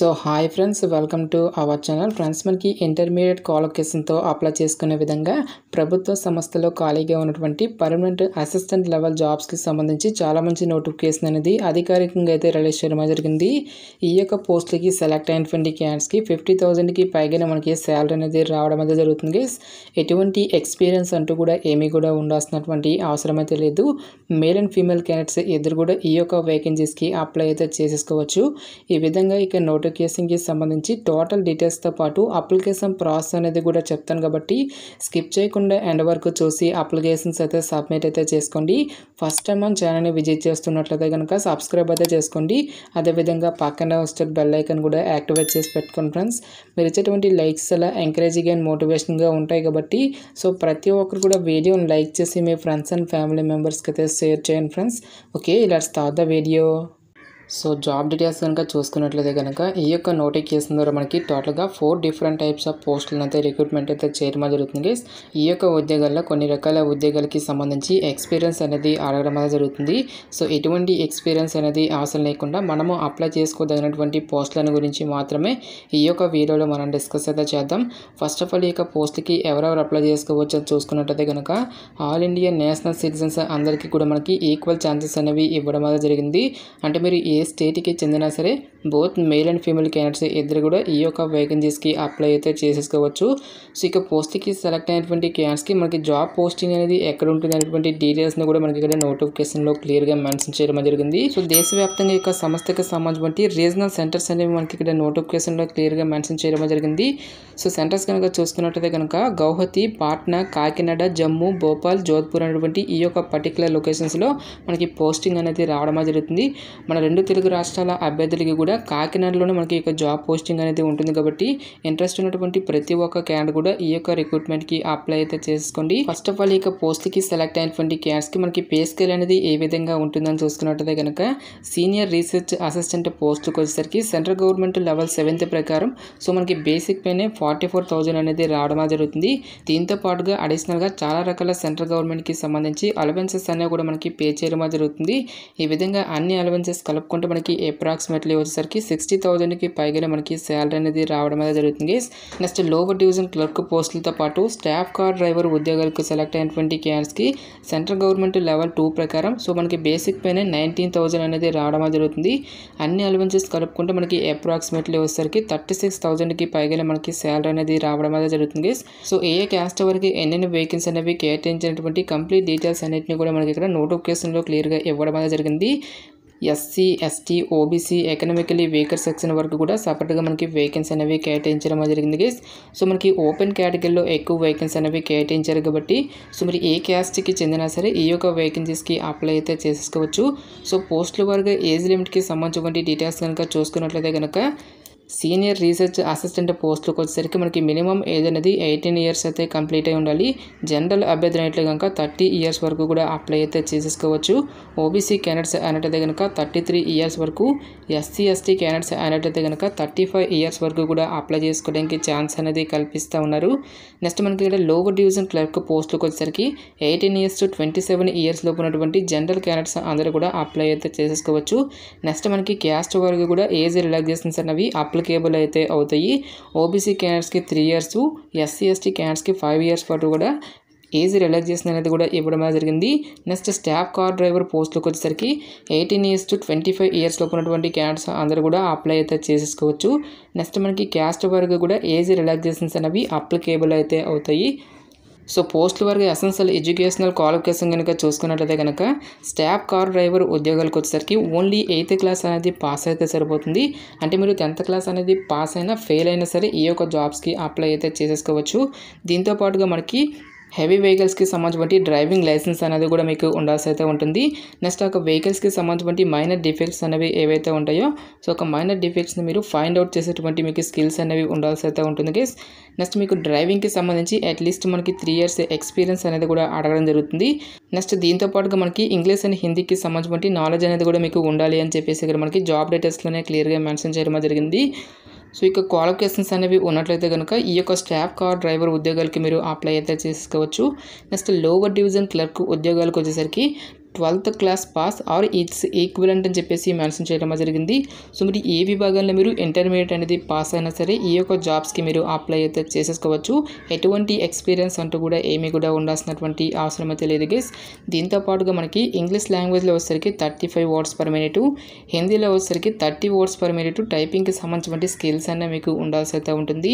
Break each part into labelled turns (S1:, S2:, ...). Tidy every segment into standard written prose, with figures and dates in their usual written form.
S1: So hi friends, welcome to our channel. Friends, మనకి intermediate క్వాలిఫికేషన్తో apply చేసుకునే విధంగా ప్రభుత్వ సంస్థలో ఖాళీగా ఉన్నటువంటి పర్మనెంట్ అసిస్టెంట్ లెవెల్ జాబ్స్కి సంబంధించి చాలా మంచి నోటిఫికేషన్ అనేది అధికారికంగా అయితే రిలీజ్ చేయడం జరిగింది. ఈ యొక్క పోస్టులకి సెలెక్ట్ అయినటువంటి క్యాండిడేట్స్కి 50,000కి పైగానే మనకి శాలరీ అనేది రావడం అయితే జరుగుతుంది. ఎటువంటి ఎక్స్పీరియన్స్ అంటూ కూడా ఏమీ కూడా ఉండాల్సినటువంటి అవసరం అయితే లేదు. మేల్ అండ్ ఫీమేల్ క్యాండిడేట్స్ ఇద్దరు కూడా ఈ యొక్క వేకెన్సీస్కి అప్లై అయితే చేసేసుకోవచ్చు. ఈ విధంగా ఇక నోటిఫికేషన్కి సంబంధించి టోటల్ డీటెయిల్స్తో పాటు అప్లికేషన్ ప్రాసెస్ అనేది కూడా చెప్తాను కాబట్టి స్కిప్ చేయకుండా ఎండ్ వరకు చూసి అప్లికేషన్స్ అయితే సబ్మిట్ అయితే చేసుకోండి. ఫస్ట్ టైం మన ఛానల్ని విజిట్ చేస్తున్నట్లయితే కనుక సబ్స్క్రైబ్ అయితే చేసుకోండి. అదేవిధంగా పక్కన వచ్చే బెల్ ఐకాన్ కూడా యాక్టివేట్ చేసి పెట్టుకోండి. ఫ్రెండ్స్, మీరు ఇచ్చేటువంటి లైక్స్ అలా ఎంకరేజింగ్ అండ్ మోటివేషన్గా ఉంటాయి కాబట్టి సో ప్రతి ఒక్కరు కూడా వీడియోని లైక్ చేసి మీ ఫ్రెండ్స్ అండ్ ఫ్యామిలీ మెంబర్స్కి అయితే షేర్ చేయండి. Friends, okay, let's start the video. So job details కనుక చూసుకున్నట్లయితే కనుక ఈ యొక్క నోటిఫికేషన్ ద్వారా మనకి టోటల్గా 4 డిఫరెంట్ టైప్స్ ఆఫ్ పోస్టులను అయితే రిక్రూట్మెంట్ అయితే చేయడం జరుగుతుంది. ఈ యొక్క ఉద్యోగాల్లో కొన్ని రకాల ఉద్యోగాలకి సంబంధించి ఎక్స్పీరియన్స్ అనేది అడగడం అనేది జరుగుతుంది. సో ఎటువంటి ఎక్స్పీరియన్స్ అనేది అవసరం లేకుండా మనము అప్లై చేసుకోదగినటువంటి పోస్టులను గురించి మాత్రమే ఈ యొక్క వీడియోలో మనం డిస్కస్ అయితే చేద్దాం. ఫస్ట్ ఆఫ్ ఆల్ ఈ యొక్క పోస్ట్కి ఎవరెవరు అప్లై చేసుకోవచ్చు అని చూసుకున్నట్లయితే కనుక ఆల్ ఇండియా నేషనల్ సిటిజన్స్ అందరికీ కూడా మనకి ఈక్వల్ ఛాన్సెస్ అనేవి ఇవ్వడం అనేది జరిగింది. అంటే మీరు ఏ స్టేట్కి చెందినా సరే both male and female candidates ఇద్దరు కూడా ఈ యొక్క వేకెన్సీస్కి అప్లై అయితే చేసేసుకోవచ్చు. సో ఇక పోస్ట్కి సెలెక్ట్ అయినటువంటి క్యాండిడేట్స్కి మనకి జాబ్ పోస్టింగ్ అనేది ఎక్కడ ఉంటుంది అనేటువంటి డీటెయిల్స్ని కూడా మనకి ఇక్కడ నోటిఫికేషన్లో క్లియర్గా మెన్షన్ చేయడం జరిగింది. సో దేశవ్యాప్తంగా యొక్క సంస్థకి సంబంధించి రీజనల్ సెంటర్స్ అనేవి మనకి ఇక్కడ నోటిఫికేషన్లో క్లియర్గా మెన్షన్ చేయడం జరిగింది. సో సెంటర్స్ కనుక చూసుకున్నట్లయితే కనుక గౌహతి, పాట్నా, కాకినాడ, జమ్మూ, భోపాల్, జోధ్పూర్ అనేటువంటి ఈ యొక్క పర్టికులర్ లొకేషన్స్లో మనకి పోస్టింగ్ అనేది రావడం జరుగుతుంది. మన రెండు తెలుగు రాష్ట్రాల అభ్యర్థులకి కూడా కాకినాడలోనే మనకి యొక్క జాబ్ పోస్టింగ్ అనేది ఉంటుంది కాబట్టి ఇంట్రెస్ట్ ఉన్నటువంటి ప్రతి ఒక్క క్యాండిడేట్ కూడా ఈ యొక్క రిక్రూట్మెంట్కి అప్లై అయితే చేసుకోండి. ఫస్ట్ ఆఫ్ ఆల్ ఈ యొక్క పోస్ట్కి సెలెక్ట్ అయినటువంటి క్యాండిడేట్స్కి మనకి పే స్కేల్ అనేది ఏ విధంగా ఉంటుందని చూసుకున్నట్లయితే కనుక సీనియర్ రీసెర్చ్ అసిస్టెంట్ పోస్ట్కి వచ్చేసరికి సెంట్రల్ గవర్నమెంట్ లెవెల్ 7th ప్రకారం సో మనకి బేసిక్ పేనే 44,000 అనేది రావడం జరుగుతుంది. దీంతో పాటుగా అడిషనల్గా చాలా రకాల సెంట్రల్ గవర్నమెంట్కి సంబంధించి అలవెన్సెస్ అనేవి కూడా మనకి పే చేయడం జరుగుతుంది. ఈ విధంగా అన్ని అలవెన్సెస్ కలుపుకుంటే మనకి అప్రాక్సిమేట్లీ వచ్చేసరికి 60,000కి పైగానే మనకి శాలరీ అనేది రావడం అనేది జరుగుతుంది. నెక్స్ట్ లోవర్ డివిజన్ క్లర్క్ పోస్టులతో పాటు స్టాఫ్ కార్ డ్రైవర్ ఉద్యోగాలకు సెలెక్ట్ అయినటువంటి క్యాండిడేట్స్కి సెంట్రల్ గవర్నమెంట్ లెవెల్ 2 ప్రకారం సో మనకి బేసిక్ పైన 19,000 అనేది రావడం జరుగుతుంది. అన్ని అలవెన్సెస్ కలుపుకుంటే మనకి అప్రాక్సిమేట్లీ వచ్చేసరికి 36,000కి పైగానే మనకి శాలరీ అనేది రావడం అనేది జరుగుతుంది. సో ఏ క్యాస్ట్ వరకు ఎన్ని వేకెన్సీ అనేవి కేటాయించినటువంటి కంప్లీట్ డీటెయిల్స్ అన్నింటినీ కూడా మనకి ఇక్కడ నోటిఫికేషన్లో క్లియర్గా ఇవ్వడం అనేది జరిగింది. SC, ST, OBC, economically weaker section వరకు కూడా సపరేట్గా మనకి వేకెన్సీ అనేవి కేటాయించడం జరిగింది గైస్. సో మనకి ఓపెన్ కేటగిరీలో ఎక్కువ వేకెన్సీ అనేవి కేటాయించారు కాబట్టి సో మరి ఏ క్యాస్ట్కి చెందినా సరే ఈ యొక్క వేకెన్సీస్కి అప్లై అయితే చేసుకోవచ్చు. సో పోస్టుల వరకు ఏజ్ లిమిట్కి సంబంధించిన డీటెయిల్స్ కనుక చూసుకున్నట్లయితే కనుక సీనియర్ రీసెర్చ్ అసిస్టెంట్ పోస్టులకు వచ్చేసరికి మనకి మినిమం ఏజ్ అనేది 18 years అయితే కంప్లీట్ అయి ఉండాలి. జనరల్ అభ్యర్థి అయినట్లే కనుక 30 years వరకు కూడా అప్లై అయితే చేసేసుకోవచ్చు. ఓబీసీ క్యాండిడేట్స్ అయినట్టయితే కనుక 33 years వరకు, ఎస్సీ, ఎస్టీ క్యాండిడేట్స్ అయినట్టయితే కనుక 35 years వరకు కూడా అప్లై చేసుకోవడానికి ఛాన్స్ అనేది కల్పిస్తూ ఉన్నారు. నెక్స్ట్ మనకి ఇక్కడ లోవర్ డివిజన్ క్లర్క్ పోస్టులకు వచ్చేసరికి 18 years to 27 years లోపు ఉన్నటువంటి జనరల్ క్యాండిడేట్స్ అందరూ కూడా అప్లై అయితే చేసేసుకోవచ్చు. నెక్స్ట్ మనకి క్యాస్ట్ వరకు కూడా ఏజ్ రిలాక్సేషన్స్ అనేవి అప్లికేబుల్ అయితే అవుతాయి. ఓబీసీ క్యాండిడేట్స్కి 3 years, ఎస్సీ, ఎస్టీ క్యాండిడేట్స్కి 5 years పాటు కూడా ఏజ్ రిలాక్సేషన్ అనేది కూడా ఇవ్వడం జరిగింది. నెక్స్ట్ స్టాఫ్ కార్ డ్రైవర్ పోస్టులకు వచ్చేసరికి 18 years to 25 years లోపు ఉన్నటువంటి క్యాండిడేట్స్ అందరూ కూడా అప్లై అయితే చేసేసుకోవచ్చు. నెక్స్ట్ మనకి క్యాస్ట్ వరకు కూడా ఏజ్ రిలాక్సేషన్స్ అనేవి అప్లికేబుల్ అయితే అవుతాయి. సో పోస్టుల వరకు ఎసెన్షియల్ ఎడ్యుకేషనల్ క్వాలిఫికేషన్ కనుక చూసుకున్నట్లయితే కనుక స్టాఫ్ కార్ డ్రైవర్ ఉద్యోగాలకు వచ్చేసరికి ఓన్లీ 8th class అనేది పాస్ అయితే సరిపోతుంది. అంటే మీరు 10th class అనేది పాస్ అయినా ఫెయిల్ అయినా సరే ఈ యొక్క జాబ్స్కి అప్లై అయితే చేసేసుకోవచ్చు. దీంతో పాటుగా మనకి హెవీ వెహికల్స్కి సంబంధించి డ్రైవింగ్ లైసెన్స్ అనేది కూడా మీకు ఉండాల్సి అయితే ఉంటుంది. నెక్స్ట్ ఒక వెహికల్స్కి సంబంధించి మైనర్ డిఫెక్ట్స్ అనేవి ఏవైతే ఉంటాయో సో ఒక మైనర్ డిఫెక్ట్స్ని మీరు ఫైండ్ అవుట్ చేసేటువంటి మీకు స్కిల్స్ అనేవి ఉండాల్సి అయితే ఉంటుంది గైస్. నెక్స్ట్ మీకు డ్రైవింగ్కి సంబంధించి అట్లీస్ట్ మనకి 3 years ఎక్స్పీరియన్స్ అనేది కూడా అడగడం జరుగుతుంది. నెక్స్ట్ దీంతో పాటుగా మనకి ఇంగ్లీష్ అండ్ హిందీకి సంబంధించి నాలెడ్జ్ అనేది కూడా మీకు ఉండాలి అని చెప్పేసి ఇక్కడ మనకి జాబ్ డీటెయిల్స్లోనే క్లియర్గా మెన్షన్ చేయడం జరిగింది. సో ఇక క్వాలిఫికేషన్స్ అనేవి ఉన్నట్లయితే కనుక ఈ యొక్క స్టాఫ్ కార్ డ్రైవర్ ఉద్యోగాలకి మీరు అప్లై అయితే చేసుకోవచ్చు. నెక్స్ట్ లోవర్ డివిజన్ క్లర్క్ ఉద్యోగాలకు వచ్చేసరికి 12th class pass or it's equivalent అని చెప్పేసి మెన్షన్ చేయడం జరిగింది. సో మీరు ఏ విభాగంలో మీరు ఇంటర్మీడియట్ అనేది పాస్ అయినా సరే ఈ యొక్క జాబ్స్కి మీరు అప్లై అయితే చేసేసుకోవచ్చు. ఎటువంటి ఎక్స్పీరియన్స్ అంటూ కూడా ఏమీ కూడా ఉండాల్సినటువంటి అవసరం అయితే లేదు గైస్. దీంతో పాటుగా మనకి ఇంగ్లీష్ లాంగ్వేజ్లో వచ్చేసరికి 35 వర్డ్స్ పర్ మినిట్, హిందీలో వచ్చేసరికి 30 వర్డ్స్ పర్ మినిట్ టైపింగ్కి సంబంధించిన స్కిల్స్ అనే మీకు ఉండాల్సి అయితే ఉంటుంది.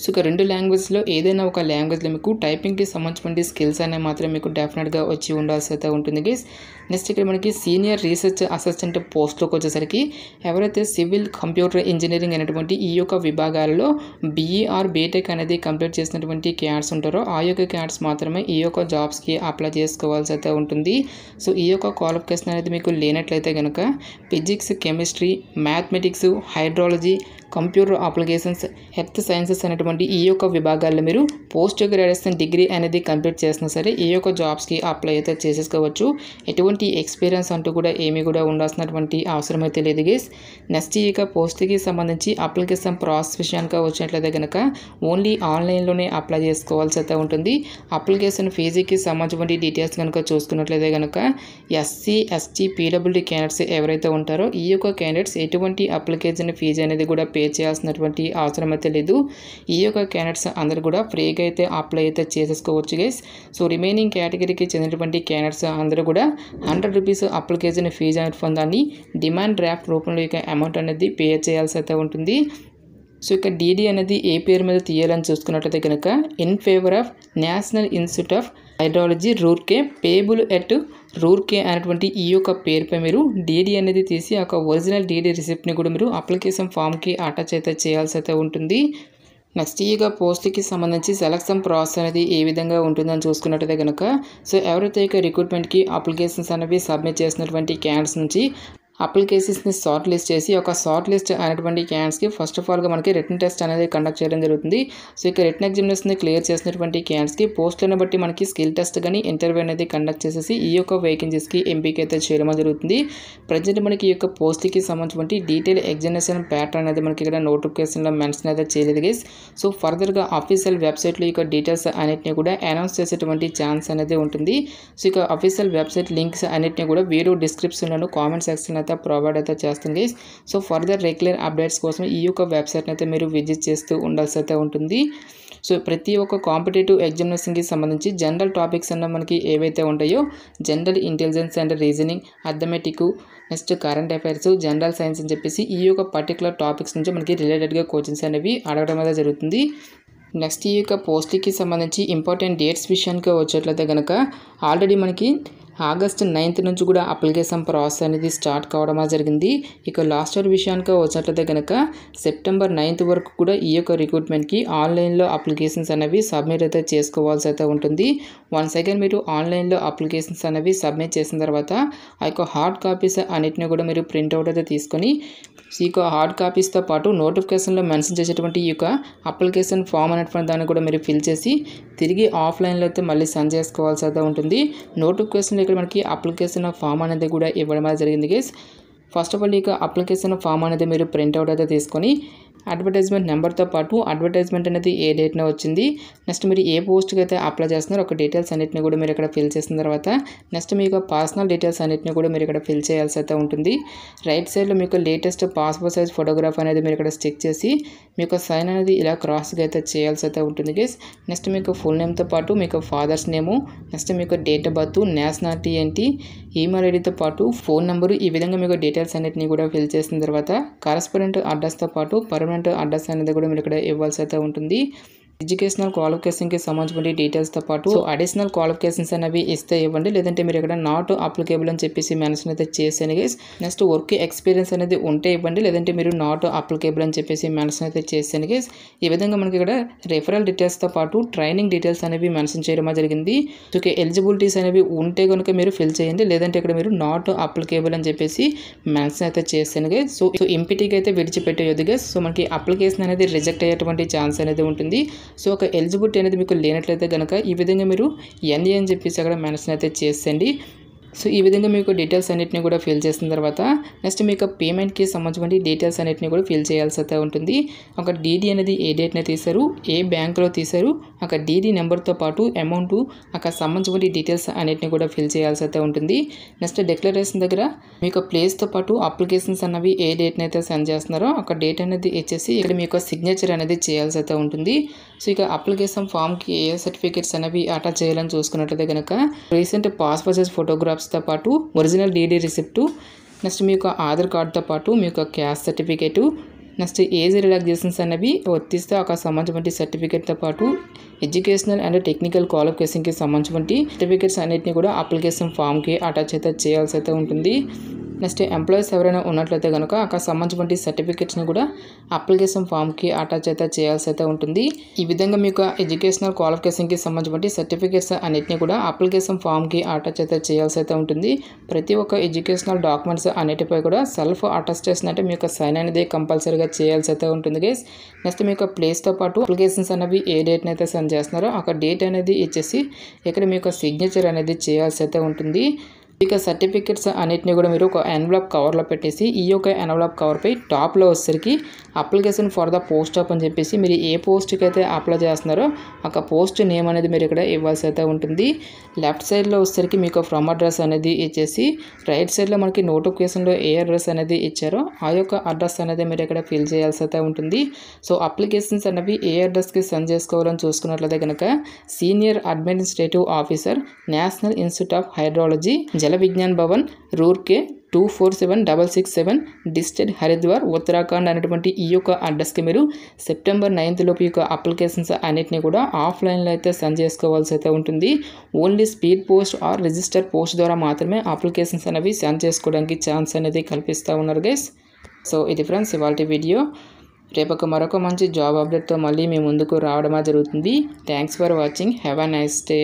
S1: సో ఇక 2 లాంగ్వేజ్లో ఏదైనా ఒక లాంగ్వేజ్లో మీకు టైపింగ్కి సంబంధించిన స్కిల్స్ అనేవి మాత్రం మీకు డెఫినెట్గా వచ్చి ఉండాల్సి అయితే ఉంటుంది గైస్. నెక్స్ట్ ఇక్కడ మనకి సీనియర్ రీసెర్చ్ అసిస్టెంట్ పోస్ట్లోకి వచ్చేసరికి ఎవరైతే సివిల్ కంప్యూటర్ ఇంజనీరింగ్ అనేటువంటి ఈ యొక్క విభాగాలలో బీఈ ఆర్ బీటెక్ అనేది కంప్లీట్ చేసినటువంటి క్యాడ్స్ ఉంటారో ఆ యొక్క క్యాడ్స్ మాత్రమే ఈ యొక్క జాబ్స్కి అప్లై చేసుకోవాల్సి అయితే ఉంటుంది. సో ఈ యొక్క క్వాలిఫికేషన్ అనేది మీకు లేనట్లయితే కనుక physics, chemistry, mathematics, hydrology, computer applications, health sciences అనేటువంటి ఈ యొక్క విభాగాల్లో మీరు పోస్ట్ గ్రాడ్యుయేషన్ డిగ్రీ అనేది కంప్లీట్ చేసినా సరే ఈ యొక్క జాబ్స్కి అప్లై అయితే చేసేసుకోవచ్చు. ఎటువంటి ఎక్స్పీరియన్స్ అంటూ కూడా ఏమీ కూడా ఉండాల్సినటువంటి అవసరం అయితే లేదు గైస్. నెక్స్ట్ ఈ యొక్క పోస్ట్కి సంబంధించి అప్లికేషన్ ప్రాసెస్ విషయానికి వచ్చినట్లయితే కనుక ఓన్లీ ఆన్లైన్లోనే అప్లై చేసుకోవాల్సి అయితే ఉంటుంది. అప్లికేషన్ ఫీజుకి సంబంధించిన డీటెయిల్స్ కనుక చూసుకున్నట్లయితే కనుక ఎస్సీ, ఎస్టీ, పీడబ్ల్యూడీ క్యాండిడేట్స్ ఎవరైతే ఉంటారో ఈ యొక్క క్యాండిడేట్స్ ఎటువంటి అప్లికేషన్ ఫీజు అనేది కూడా పే చేయాల్సినటువంటి అవసరం అయితే లేదు. ఈ యొక్క క్యాండిడేట్స్ అందరూ కూడా ఫ్రీగా అయితే అప్లై అయితే చేసేసుకోవచ్చు గైస్. సో రిమైనింగ్ కేటగిరీకి చెందినటువంటి క్యాండిడేట్స్ అందరూ కూడా 100 రూపీస్ అప్లికేషన్ ఫీజు అనేది పొందాలని డిమాండ్ డ్రాఫ్ట్ రూపంలో ఇక అమౌంట్ అనేది పే చేయాల్సి అయితే ఉంటుంది. సో ఇక డీడీ అనేది ఏ పేరు మీద తీయాలని చూసుకున్నట్లయితే కనుక in favour of national institute of hydrology Roorkee payable at Roorkee అనేటువంటి ఈ యొక్క పేరుపై మీరు డీడీ అనేది తీసి ఒక ఒరిజినల్ డీడీ రిసిప్ట్ని కూడా మీరు అప్లికేషన్ ఫామ్కి అటాచ్ అయితే చేయాల్సి అయితే ఉంటుంది. నెక్స్ట్ ఈ యొక్క పోస్ట్కి సంబంధించి సెలక్షన్ ప్రాసెస్ అనేది ఏ విధంగా ఉంటుందని చూసుకున్నట్టయితే కనుక సో ఎవరైతే ఇక రిక్రూట్మెంట్కి అప్లికేషన్స్ అనేవి సబ్మిట్ చేసినటువంటి క్యాండిడేట్స్ నుంచి అప్లికేషన్స్ని షార్ట్ లిస్ట్ చేసి ఒక షార్ట్ లిస్ట్ అనేటువంటి క్యాండిడేట్స్కి ఫస్ట్ ఆఫ్ ఆల్గా మనకి రిటన్ టెస్ట్ అనేది కండక్ట్ చేయడం జరుగుతుంది. సో ఇక రిటన్ ఎగ్జామినేషన్ని క్లియర్ చేసినటువంటి క్యాండిడేట్స్కి పోస్టులను బట్టి మనకి స్కిల్ టెస్ట్ కానీ ఇంటర్వ్యూ అనేది కండక్ట్ చేసేసి ఈ యొక్క వేకెన్సీస్కి ఎంపిక అయితే చేయడం జరుగుతుంది. ప్రజెంట్ మనకి ఈ యొక్క పోస్ట్కి సంబంధించిన డీటెయిల్ ఎగ్జామినేషన్ ప్యాటర్న్ అనేది మనకి ఇక్కడ నోటిఫికేషన్లో మెన్షన్ అయితే చేయలేదు గైస్. సో ఫర్దర్గా అఫీషియల్ వెబ్సైట్లో ఈ యొక్క డీటెయిల్స్ అన్నిటిని కూడా అనౌన్స్ చేసేటువంటి ఛాన్స్ అనేది ఉంటుంది. సో ఇక అఫీషియల్ వెబ్సైట్ లింక్స్ అన్నిటిని కూడా వీడియో డిస్క్రిప్షన్లో కామెంట్ సెక్షన్ అయితే ప్రొవైడ్ అయితే చేస్తుంది guys. So further regular updates కోసం ఈ యొక్క వెబ్సైట్ని అయితే మీరు విజిట్ చేస్తూ ఉండాల్సి అయితే ఉంటుంది. సో ప్రతి ఒక్క కాంపిటేటివ్ ఎగ్జామినేషన్కి సంబంధించి జనరల్ టాపిక్స్ అన్న మనకి ఏవైతే ఉంటాయో general intelligence and reasoning, arithmetic, next current affairs, general science అని చెప్పేసి ఈ యొక్క పర్టికులర్ టాపిక్స్ నుంచి మనకి రిలేటెడ్గా కోచింగ్స్ అనేవి అడగడం అయితే జరుగుతుంది. నెక్స్ట్ ఈ యొక్క పోస్ట్కి సంబంధించి ఇంపార్టెంట్ డేట్స్ విషయానికి వచ్చేట్లయితే కనుక ఆల్రెడీ మనకి ఆగస్ట్ 9th నుంచి కూడా అప్లికేషన్ ప్రాసెస్ అనేది స్టార్ట్ కావడం జరిగింది. ఇక లాస్ట్ ఇయర్ విషయానికి వచ్చినట్లయితే కనుక సెప్టెంబర్ 9th వరకు కూడా ఈ యొక్క రిక్రూట్మెంట్కి ఆన్లైన్లో అప్లికేషన్స్ అనేవి సబ్మిట్ అయితే చేసుకోవాల్సి అయితే ఉంటుంది. వన్స్ అగైన్ మీరు ఆన్లైన్లో అప్లికేషన్స్ అనేవి సబ్మిట్ చేసిన తర్వాత ఆ యొక్క హార్డ్ కాపీస్ అన్నిటిని కూడా మీరు ప్రింట్అవుట్ అయితే తీసుకొని ఈ యొక్క హార్డ్ కాపీస్తో పాటు నోటిఫికేషన్లో మెన్షన్ చేసేటువంటి ఈ యొక్క అప్లికేషన్ ఫామ్ అనేటువంటి దాన్ని కూడా మీరు ఫిల్ చేసి తిరిగి ఆఫ్లైన్లో అయితే మళ్ళీ సెండ్ చేసుకోవాల్సి అయితే ఉంటుంది. నోటిఫికేషన్ ఇక్కడ మనకి అప్లికేషన్ ఫామ్ అనేది కూడా ఇవ్వడం జరిగింది గైస్. ఫస్ట్ ఆఫ్ ఆల్ ఇక అప్లికేషన్ ఫామ్ అనేది మీరు ప్రింట్అవుట్ అయితే తీసుకొని అడ్వర్టైజ్మెంట్ నెంబర్తో పాటు అడ్వర్టైజ్మెంట్ అనేది ఏ డేట్న వచ్చింది, నెక్స్ట్ మీరు ఏ పోస్ట్కి అయితే అప్లై చేస్తున్నారో ఒక డీటెయిల్స్ అన్నిటిని కూడా మీరు ఇక్కడ ఫిల్ చేసిన తర్వాత నెక్స్ట్ మీకు పర్సనల్ డీటెయిల్స్ అన్నిటిని కూడా మీరు ఇక్కడ ఫిల్ చేయాల్సి అయితే ఉంటుంది. రైట్ సైడ్లో మీకు లేటెస్ట్ పాస్పోర్ట్ సైజ్ ఫోటోగ్రాఫ్ అనేది మీరు ఇక్కడ స్టిక్ చేసి మీకు సైన్ అనేది ఇలా క్రాస్గా అయితే చేయాల్సి అయితే ఉంటుంది గైస్. నెక్స్ట్ మీకు ఫుల్ నేమ్తో పాటు మీకు ఫాదర్స్ నేము, నెక్స్ట్ మీకు డేట్ ఆఫ్ బర్త్, నేషనాలిటీ ఏంటి, ఈమెయిల్ ఐడితో పాటు ఫోన్ నెంబరు, ఈ విధంగా మీకు డీటెయిల్స్ అన్నిటిని కూడా ఫిల్ చేసిన తర్వాత కరస్పాండెంట్ అడ్రస్తో పాటు పర్మనెంట్ అడ్రస్ అనేది కూడా మీరు ఇక్కడ ఇవ్వాల్సి అయితే ఉంటుంది. ఎడ్యుకేషనల్ క్వాలిఫికేషన్కి సంబంధించిన డీటెయిల్స్తో పాటు అడిషనల్ క్వాలిఫికేషన్స్ అనేవి ఇస్తే ఇవ్వండి, లేదంటే మీరు ఇక్కడ నాట్ అప్లికేబుల్ అని చెప్పేసి మెన్షన్ అయితే చేసాను గైస్. నెక్స్ట్ వర్క్ ఎక్స్పీరియన్స్ అనేది ఉంటే ఇవ్వండి, లేదంటే మీరు నాట్ అప్లికేబుల్ అని చెప్పేసి మెన్షన్ అయితే చేసాను గైస్. ఈ విధంగా మనకి ఇక్కడ రెఫరల్ డీటెయిల్స్తో పాటు ట్రైనింగ్ డీటెయిల్స్ అనేవి మెన్షన్ చేయడం జరిగింది. ఓకే, ఎలిజిబిలిటీస్ అనేవి ఉంటే కనుక మీరు ఫిల్ చేయండి, లేదంటే ఇక్కడ మీరు నాట్ అప్లికేబుల్ అని చెప్పేసి మెన్షన్ అయితే చేసాను గైస్. సో ఎంపీటీకి అయితే విడిచిపెట్టేయొద్దు గైస్. సో మనకి అప్లికేషన్ అనేది రిజెక్ట్ అయ్యేటువంటి ఛాన్స్ అనేది ఉంటుంది. సో ఒక ఎలిజిబిలిటీ అనేది మీకు లేనట్లయితే కనుక ఈ విధంగా మీరు ఎన్ఏ అని చెప్పేసి అక్కడ మెన్షన్ అయితే చేసేయండి. సో ఈ విధంగా మీకు డీటెయిల్స్ అన్నిటిని కూడా ఫిల్ చేసిన తర్వాత నెక్స్ట్ మీకు పేమెంట్కి సంబంధించిన డీటెయిల్స్ అన్నిటిని కూడా ఫిల్ చేయాల్సి అయితే ఉంటుంది. ఒక డీడీ అనేది ఏ డేట్న తీశారు, ఏ బ్యాంకులో తీశారు, ఒక డీడీ నెంబర్తో పాటు అమౌంట్, అక్కడ సంబంధించిన డీటెయిల్స్ అన్నిటిని కూడా ఫిల్ చేయాల్సి అయితే ఉంటుంది. నెక్స్ట్ డిక్లరేషన్ దగ్గర మీకు ప్లేస్తో పాటు అప్లికేషన్స్ అన్నవి ఏ డేట్ని అయితే సెండ్ చేస్తున్నారో ఒక డేట్ అనేది ఇచ్చేసి ఇక్కడ మీకు సిగ్నేచర్ అనేది చేయాల్సి అయితే ఉంటుంది. సో ఇక అప్లికేషన్ ఫామ్కి ఏ సర్టిఫికేట్స్ అనేవి అటాచ్ చేయాలని చూసుకున్నట్లయితే కనుక రీసెంట్ పాస్పోర్ట్ సైజ్ ఫోటోగ్రాఫ్స్తో పాటు ఒరిజినల్ డీడీ రిసిప్టు, నెక్స్ట్ మీ యొక్క ఆధార్ కార్డుతో పాటు మీ యొక్క caste certificate, next age relaxations అనేవి వర్తిస్తే ఒక సంబంధించిన సర్టిఫికేట్తో పాటు ఎడ్యుకేషనల్ అండ్ టెక్నికల్ క్వాలిఫికేషన్కి సంబంధించిన సర్టిఫికేట్స్ అన్నిటిని కూడా అప్లికేషన్ ఫామ్కి అటాచ్ అయితే చేయాల్సి అయితే ఉంటుంది. నెక్స్ట్ ఎంప్లాయీస్ ఎవరైనా ఉన్నట్లయితే కనుక అక్కడ సంబంధించిన సర్టిఫికేట్స్ని కూడా అప్లికేషన్ ఫామ్కి అటాచ్ అయితే చేయాల్సి అయితే ఉంటుంది. ఈ విధంగా మీకు ఎడ్యుకేషనల్ క్వాలిఫికేషన్కి సంబంధించిన సర్టిఫికేట్స్ అన్నిటిని కూడా అప్లికేషన్ ఫామ్కి అటాచ్ అయితే చేయాల్సి అయితే ఉంటుంది. ప్రతి ఒక్క ఎడ్యుకేషనల్ డాక్యుమెంట్స్ అన్నిటిపై కూడా సెల్ఫ్ అటెస్టేషన్ అంటే మీకు సైన్ అనేది కంపల్సరీగా చేయాల్సి అయితే ఉంటుంది గైస్. నెక్స్ట్ మీకు ప్లేస్తో పాటు అప్లికేషన్స్ అనేవి ఏ డేట్ని అయితే సెండ్ చేస్తున్నారో ఒక డేట్ అనేది ఇచ్చేసి ఇక్కడ మీకు సిగ్నేచర్ అనేది చేయాల్సి అయితే ఉంటుంది. ఇక సర్టిఫికేట్స్ అన్నిటిని కూడా మీరు ఒక ఎన్వలప్ కవర్లో పెట్టేసి ఈ యొక్క ఎన్వలప్ కవర్పై టాప్లో వచ్చేసరికి application for the post of అని చెప్పేసి మీరు ఏ పోస్ట్కి అయితే అప్లై చేస్తున్నారో ఒక పోస్ట్ నేమ్ అనేది మీరు ఇక్కడ ఇవ్వాల్సి అయితే ఉంటుంది. లెఫ్ట్ సైడ్లో వచ్చేసరికి మీకు ఫ్రమ్ అడ్రస్ అనేది ఇచ్చేసి రైట్ సైడ్లో మనకి నోటిఫికేషన్లో ఏ అడ్రస్ అనేది ఇచ్చారో ఆ యొక్క అడ్రస్ అనేది మీరు ఇక్కడ ఫిల్ చేయాల్సి అయితే ఉంటుంది. సో అప్లికేషన్స్ అనేవి ఏ అడ్రస్కి సెండ్ చేసుకోవాలని చూసుకున్నట్లయితే కనుక senior administrative officer, national institute of hydrology, జల విజ్ఞాన్ భవన్, రూర్కే 247667 డిస్ట్రిక్ట్ హరిద్వార్, ఉత్తరాఖండ్ అనేటువంటి ఈ యొక్క అడ్రస్కి మీరు సెప్టెంబర్ 9th లోపు ఈ యొక్క అప్లికేషన్స్ అన్నిటిని కూడా ఆఫ్లైన్లో అయితే సెండ్ చేసుకోవాల్సి అయితే ఉంటుంది. Only speed post or register post ద్వారా మాత్రమే అప్లికేషన్స్ అనేవి సెండ్ చేసుకోవడానికి ఛాన్స్ అనేది కల్పిస్తూ ఉన్నారు గైస్. సో ఇది ఫ్రెండ్స్ ఇవాల్టి వీడియో. రేపు మరొక మంచి జాబ్ అప్డేట్తో మళ్ళీ మీ ముందుకు రావడమే జరుగుతుంది. Thanks for watching. Have a nice day.